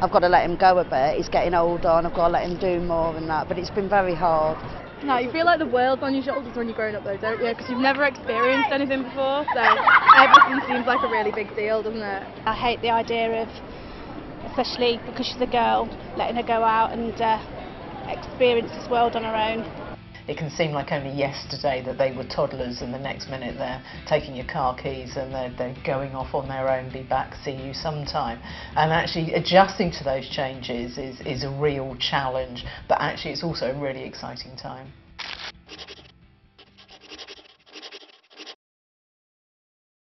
I've got to let him go a bit. He's getting older and I've got to let him do more and that, but it's been very hard. No, you feel like the world's on your shoulders when you're growing up though, don't you? Because you've never experienced anything before, so everything seems like a really big deal, doesn't it? I hate the idea of, especially because she's a girl, letting her go out and experience this world on her own. It can seem like only yesterday that they were toddlers, and the next minute they're taking your car keys and they're going off on their own, be back, see you sometime. And actually adjusting to those changes is a real challenge, but actually it's also a really exciting time.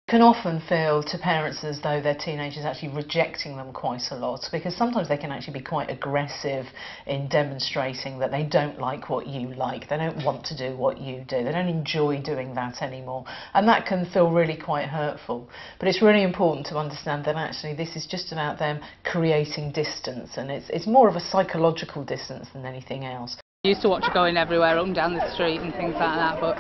Can often feel to parents as though their teenagers actually rejecting them quite a lot, because sometimes they can actually be quite aggressive in demonstrating that they don't like what you like, they don't want to do what you do, they don't enjoy doing that anymore, and that can feel really quite hurtful. But it's really important to understand that actually this is just about them creating distance, and it's more of a psychological distance than anything else. I used to watch her going everywhere, up and down the street and things like that, but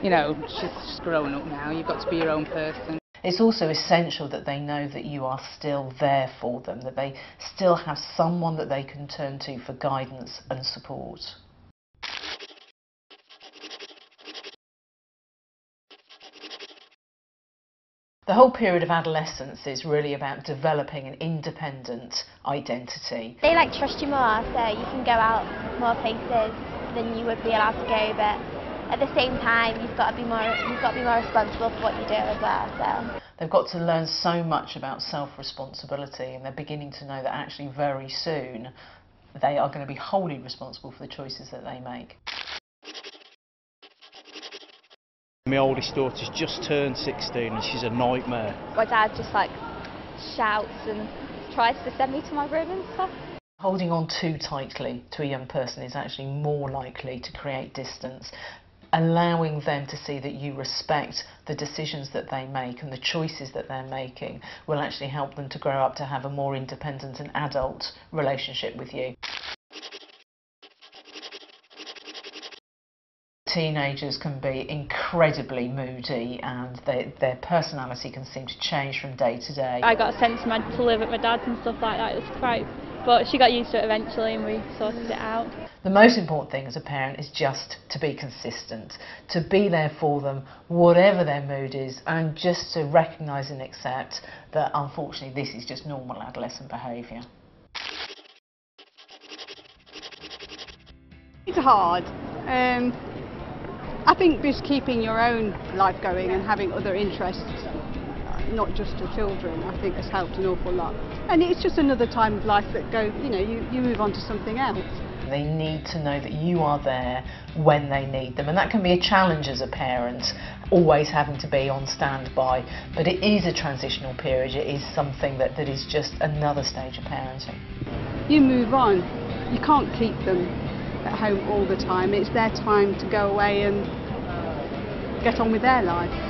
you know, she's grown up now, you've got to be your own person. It's also essential that they know that you are still there for them, that they still have someone that they can turn to for guidance and support. The whole period of adolescence is really about developing an independent identity. They like trust you more, so you can go out more places than you would be allowed to go, but at the same time you've got to be more responsible for what you do as well. So they've got to learn so much about self-responsibility, and they're beginning to know that actually very soon they are going to be wholly responsible for the choices that they make. My oldest daughter's just turned 16 and she's a nightmare. My dad just like shouts and tries to send me to my room and stuff. Holding on too tightly to a young person is actually more likely to create distance. Allowing them to see that you respect the decisions that they make and the choices that they're making will actually help them to grow up to have a more independent and adult relationship with you. Teenagers can be incredibly moody, and their personality can seem to change from day to day. I got sent to live at my dad's and stuff like that. It was quite, but she got used to it eventually and we sorted it out. The most important thing as a parent is just to be consistent, to be there for them whatever their mood is, and just to recognise and accept that unfortunately this is just normal adolescent behaviour. It's hard. I think just keeping your own life going and having other interests, not just your children, I think has helped an awful lot. And it's just another time of life that you move on to something else. They need to know that you are there when they need them, and that can be a challenge as a parent, always having to be on standby, but it is a transitional period. It is something that is just another stage of parenting. You move on. You can't keep them at home all the time. It's their time to go away and get on with their life.